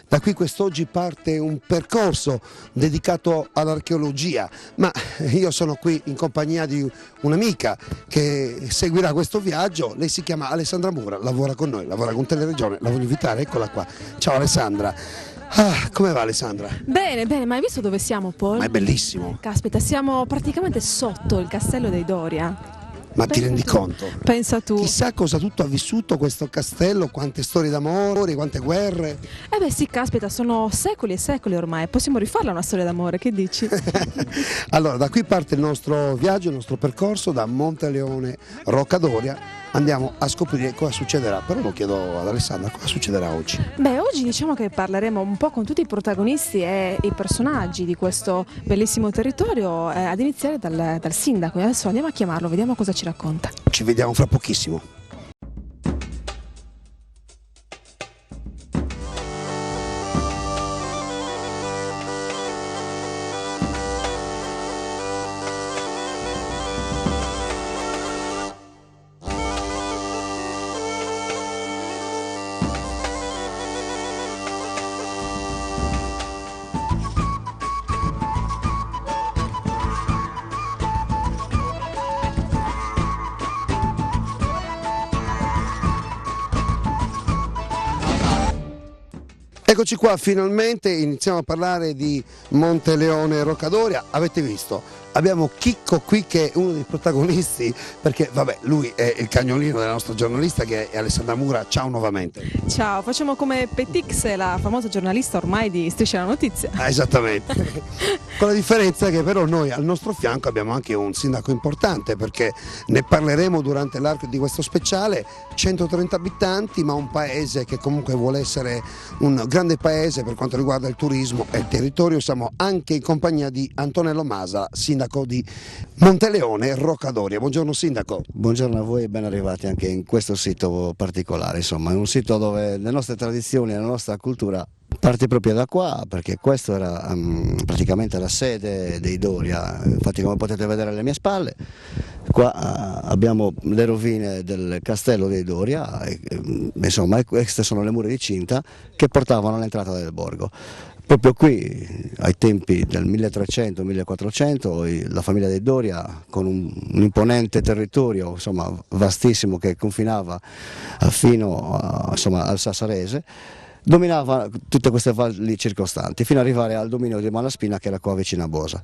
Da qui quest'oggi parte un percorso dedicato all'archeologia, ma io sono qui in compagnia di un'amica che seguirà questo viaggio. Lei si chiama Alessandra Mura, lavora con noi, lavora con Teleregione, la voglio invitare, eccola qua. Ciao Alessandra. Come va Alessandra? Bene, bene, ma hai visto dove siamo poi? Ma è bellissimo. Caspita, siamo praticamente sotto il castello dei Doria. Ma ti rendi conto? Pensa tu. Chissà cosa tutto ha vissuto questo castello, quante storie d'amore, quante guerre. Eh beh sì, caspita, sono secoli e secoli ormai, possiamo rifarla una storia d'amore, che dici? Allora, da qui parte il nostro viaggio, il nostro percorso da Monteleone Roccadoria. Andiamo a scoprire cosa succederà, però lo chiedo ad Alessandra, cosa succederà oggi? Beh, oggi diciamo che parleremo un po' con tutti i protagonisti e i personaggi di questo bellissimo territorio, ad iniziare dal sindaco. Adesso andiamo a chiamarlo, vediamo cosa ci racconta. Ci vediamo fra pochissimo. Eccoci qua, finalmente iniziamo a parlare di Monteleone Roccadoria. Avete visto, abbiamo Chicco qui che è uno dei protagonisti, perché vabbè, lui è il cagnolino della nostra giornalista che è Alessandra Mura. Ciao nuovamente. Ciao, facciamo come Petix, la famosa giornalista ormai di Striscia la Notizia. Esattamente, con la differenza che però noi al nostro fianco abbiamo anche un sindaco importante, perché ne parleremo durante l'arco di questo speciale. 130 abitanti, ma un paese che comunque vuole essere un grande paese per quanto riguarda il turismo e il territorio. Siamo anche in compagnia di Antonello Masa, sindaco di Monteleone Roccadoria. Buongiorno sindaco. Buongiorno a voi e ben arrivati anche in questo sito particolare. Insomma, è un sito dove le nostre tradizioni e la nostra cultura parte proprio da qua, perché questo era praticamente la sede dei Doria. Infatti, come potete vedere alle mie spalle, qua abbiamo le rovine del castello dei Doria, insomma queste sono le mura di cinta che portavano all'entrata del borgo. Proprio qui, ai tempi del 1300-1400, la famiglia dei Doria, con un imponente territorio, insomma, vastissimo, che confinava fino al Sassarese, dominava tutte queste valli circostanti, fino ad arrivare al dominio di Malaspina, che era qua vicino a Bosa.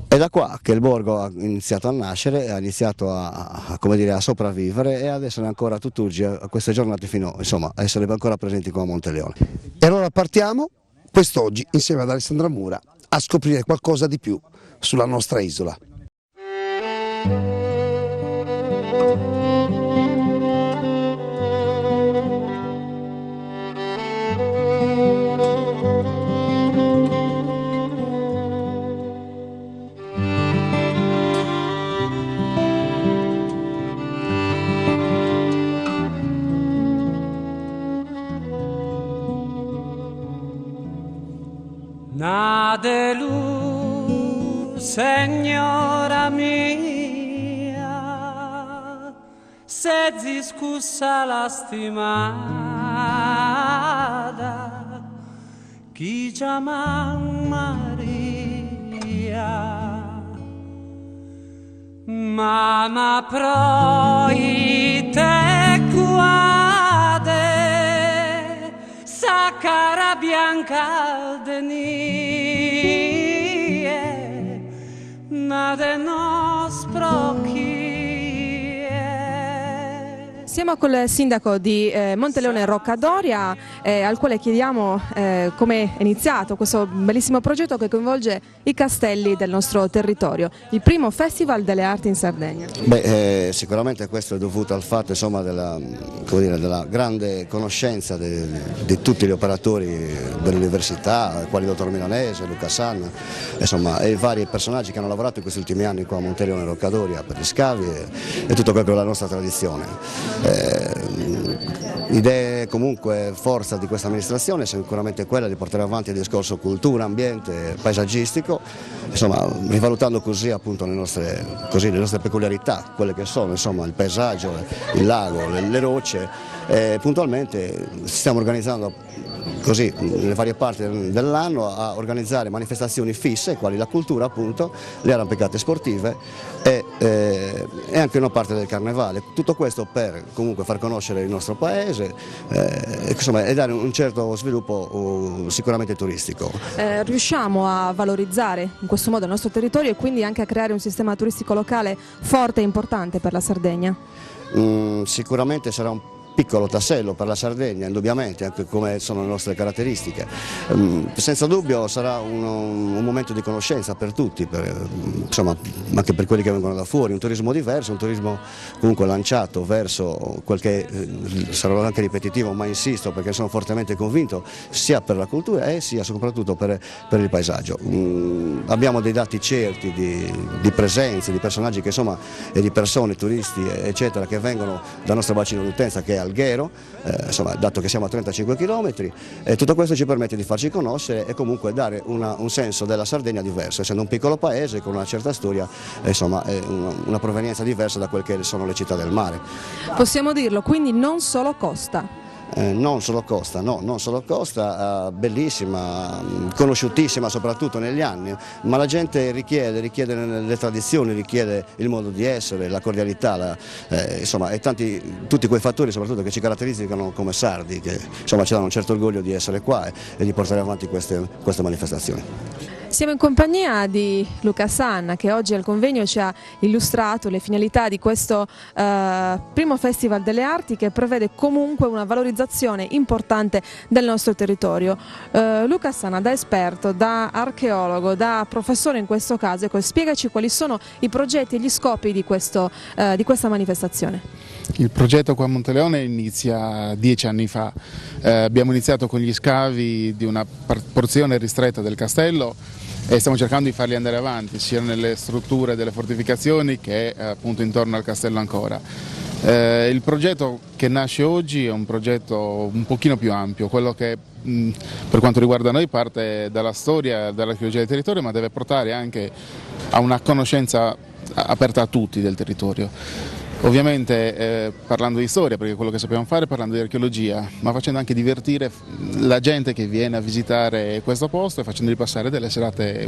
È da qua che il borgo ha iniziato a nascere, ha iniziato a sopravvivere, e adesso è ancora tutt'oggi, a queste giornate, fino a essere ancora presenti qua a Monteleone. E allora partiamo quest'oggi insieme ad Alessandra Mura a scoprire qualcosa di più sulla nostra isola. Nadelu, signora mia, se discussa la stimata, chi chiama Maria, ma proi te guade, sa cara bianca denie, nade nos procchie. Siamo col sindaco di Monteleone Roccadoria, al quale chiediamo come è iniziato questo bellissimo progetto che coinvolge i castelli del nostro territorio, il primo Festival delle Arti in Sardegna. Sicuramente questo è dovuto al fatto, della grande conoscenza di tutti gli operatori dell'università, quali il dottor Milanese, Luca Sanna, e i vari personaggi che hanno lavorato in questi ultimi anni qua a Monteleone Roccadoria per gli scavi e tutto quello che è la nostra tradizione. Idee, comunque, forza di questa amministrazione è sicuramente quella di portare avanti il discorso cultura, ambiente, paesaggistico, rivalutando così appunto le nostre peculiarità, quelle che sono il paesaggio, il lago, le rocce, puntualmente stiamo organizzando così nelle varie parti dell'anno a organizzare manifestazioni fisse, quali la cultura appunto, le arrampicate sportive e anche una parte del carnevale. Tutto questo per comunque far conoscere il nostro paese insomma, e dare un certo sviluppo sicuramente turistico. Riusciamo a valorizzare in questo modo il nostro territorio e quindi anche a creare un sistema turistico locale forte e importante per la Sardegna? Sicuramente sarà un piccolo tassello per la Sardegna, indubbiamente, anche come sono le nostre caratteristiche. Senza dubbio sarà un momento di conoscenza per tutti, insomma, anche per quelli che vengono da fuori, un turismo diverso, un turismo comunque lanciato verso quel che sarò anche ripetitivo, ma insisto perché sono fortemente convinto, sia per la cultura e sia soprattutto per il paesaggio. Abbiamo dei dati certi di presenze, di personaggi che insomma, e di persone, turisti eccetera, che vengono dal nostro bacino d'utenza che è Alghero, insomma, dato che siamo a 35 km, tutto questo ci permette di farci conoscere e comunque dare un senso della Sardegna diverso, essendo un piccolo paese con una certa storia, insomma, una provenienza diversa da quelle che sono le città del mare. Possiamo dirlo, quindi non solo costa. Non solo costa, no, non solo costa, bellissima, conosciutissima soprattutto negli anni, ma la gente richiede le tradizioni, richiede il modo di essere, la cordialità, insomma, e tutti quei fattori soprattutto che ci caratterizzano come sardi, che insomma ci danno un certo orgoglio di essere qua e di portare avanti queste manifestazioni. Siamo in compagnia di Luca Sanna che oggi al convegno ci ha illustrato le finalità di questo primo Festival delle Arti che prevede comunque una valorizzazione importante del nostro territorio. Luca Sanna, da esperto, da archeologo, da professore in questo caso, ecco, spiegaci quali sono i progetti e gli scopi di questa manifestazione. Il progetto qua a Monteleone inizia 10 anni fa. Abbiamo iniziato con gli scavi di una porzione ristretta del castello e stiamo cercando di farli andare avanti sia nelle strutture delle fortificazioni che appunto intorno al castello ancora. Il progetto che nasce oggi è un progetto un pochino più ampio, quello che per quanto riguarda noi parte dalla storia, dall'archeologia del territorio, ma deve portare anche a una conoscenza aperta a tutti del territorio. Ovviamente parlando di storia, perché è quello che sappiamo fare, parlando di archeologia, ma facendo anche divertire la gente che viene a visitare questo posto e facendogli passare delle serate,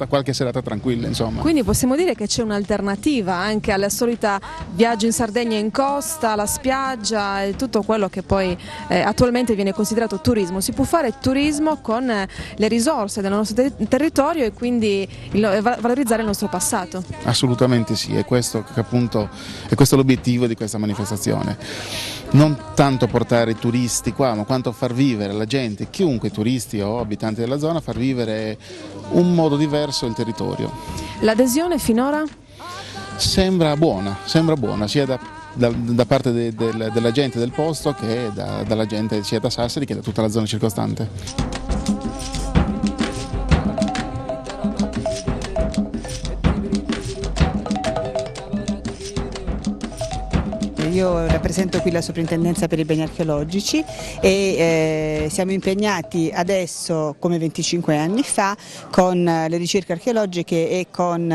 qualche serata tranquilla, insomma. Quindi possiamo dire che c'è un'alternativa anche alla solita viaggio in Sardegna in costa, la spiaggia e tutto quello che poi attualmente viene considerato turismo. Si può fare turismo con le risorse del nostro territorio e quindi valorizzare il nostro passato. Assolutamente sì, è questo che appunto è questo l'obiettivo di questa manifestazione. Non tanto portare i turisti qua, ma quanto far vivere la gente, chiunque, turisti o abitanti della zona, far vivere un modo diverso il territorio. L'adesione finora? Sembra buona sia da parte della gente del posto che dalla gente sia da Sassari che da tutta la zona circostante. Io rappresento qui la Soprintendenza per i beni archeologici e siamo impegnati adesso, come 25 anni fa, con le ricerche archeologiche e con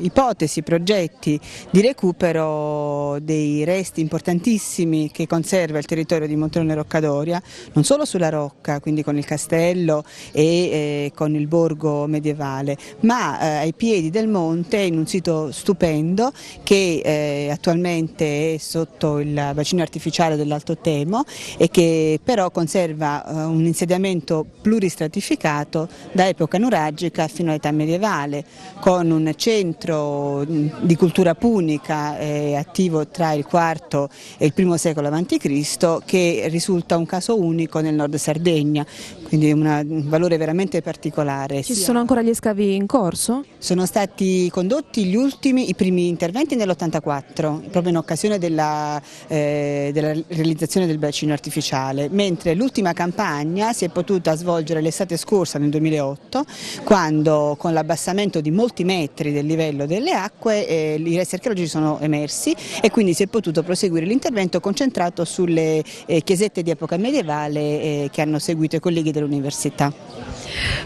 ipotesi, progetti di recupero dei resti importantissimi che conserva il territorio di Monteleone Roccadoria, non solo sulla rocca, quindi con il castello e con il borgo medievale, ma ai piedi del monte in un sito stupendo che attualmente è sotto il bacino artificiale dell'Alto Temo e che però conserva un insediamento pluristratificato da epoca nuragica fino all'età medievale, con un centro di cultura punica attivo tra il IV e il I secolo a.C. che risulta un caso unico nel nord Sardegna, quindi un valore veramente particolare. Ci sono ancora gli scavi in corso? Sono stati condotti i primi interventi nell'84, proprio in occasione della realizzazione del bacino artificiale, mentre l'ultima campagna si è potuta svolgere l'estate scorsa, nel 2008, quando con l'abbassamento di molti metri del livello delle acque i resti archeologici sono emersi e quindi si è potuto proseguire l'intervento concentrato sulle chiesette di epoca medievale che hanno seguito i colleghi dell'università.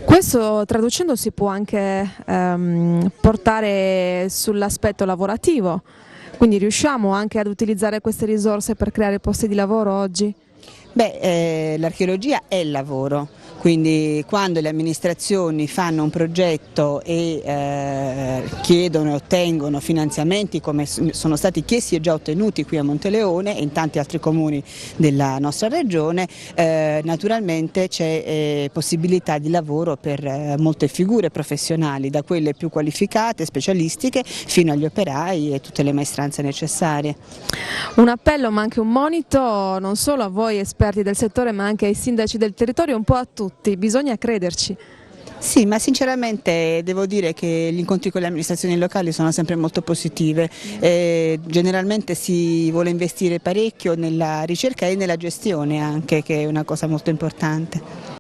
Questo traducendo si può anche portare sull'aspetto lavorativo. Quindi riusciamo anche ad utilizzare queste risorse per creare posti di lavoro oggi? L'archeologia è lavoro, quindi quando le amministrazioni fanno un progetto e chiedono e ottengono finanziamenti come sono stati chiesti e già ottenuti qui a Monteleone e in tanti altri comuni della nostra regione, naturalmente c'è possibilità di lavoro per molte figure professionali, da quelle più qualificate, specialistiche, fino agli operai e tutte le maestranze necessarie. Un appello ma anche un monito non solo a voi esperti del settore ma anche ai sindaci del territorio, un po' a tutti, bisogna crederci. Sì, ma sinceramente devo dire che gli incontri con le amministrazioni locali sono sempre molto positive, generalmente si vuole investire parecchio nella ricerca e nella gestione anche, che è una cosa molto importante.